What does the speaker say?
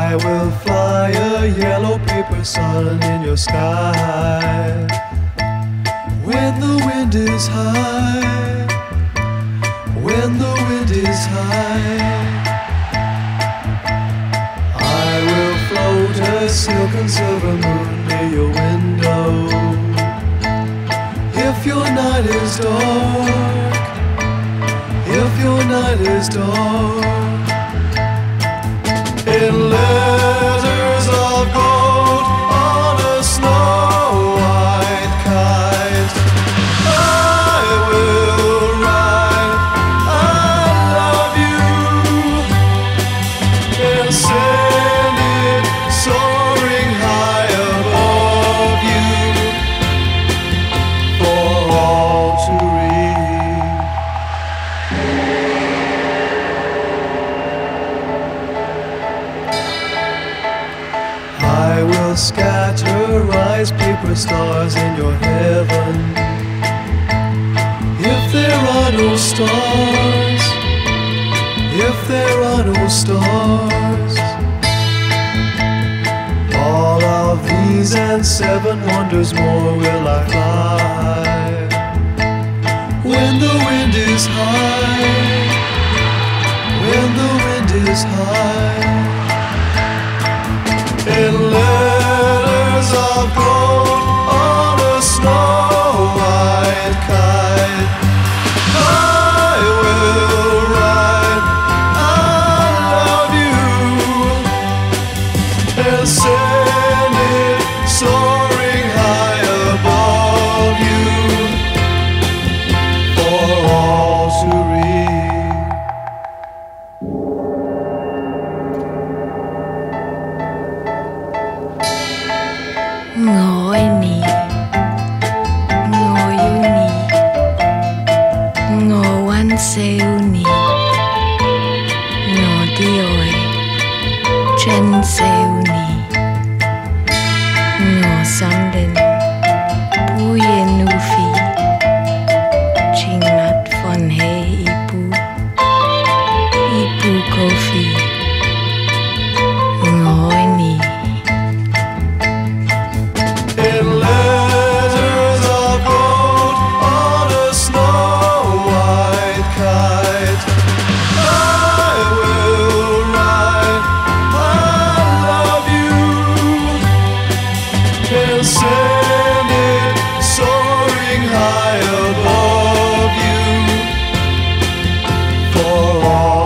I will fly a yellow paper sun in your sky. When the wind is high, when the wind is high, I will float a silken silver moon near your window. If your night is dark, if your night is dark, in letters of gold on a snow-white kite, I will write I love you and send it soaring high above you for all to read. I will scatter rice paper stars in your heaven. If there are no stars, if there are no stars, all of these and 7 wonders more will I fly. When the wind is high, when the wind is high, in letters of gold on a snow-white kite, I will write I love you and send it soaring high above you for all to read. Ngồi nì, ngồi yêu nì, ngồi quan sêu nì, ngồi đi ơi, chân sêu nì, ngồi xăm đến, bùi yên nu phi, chinh nát phòn hê ipu kofi, ngồi nì. In letters of gold on a snow-white kite, I will write I love you and send it soaring high above you for all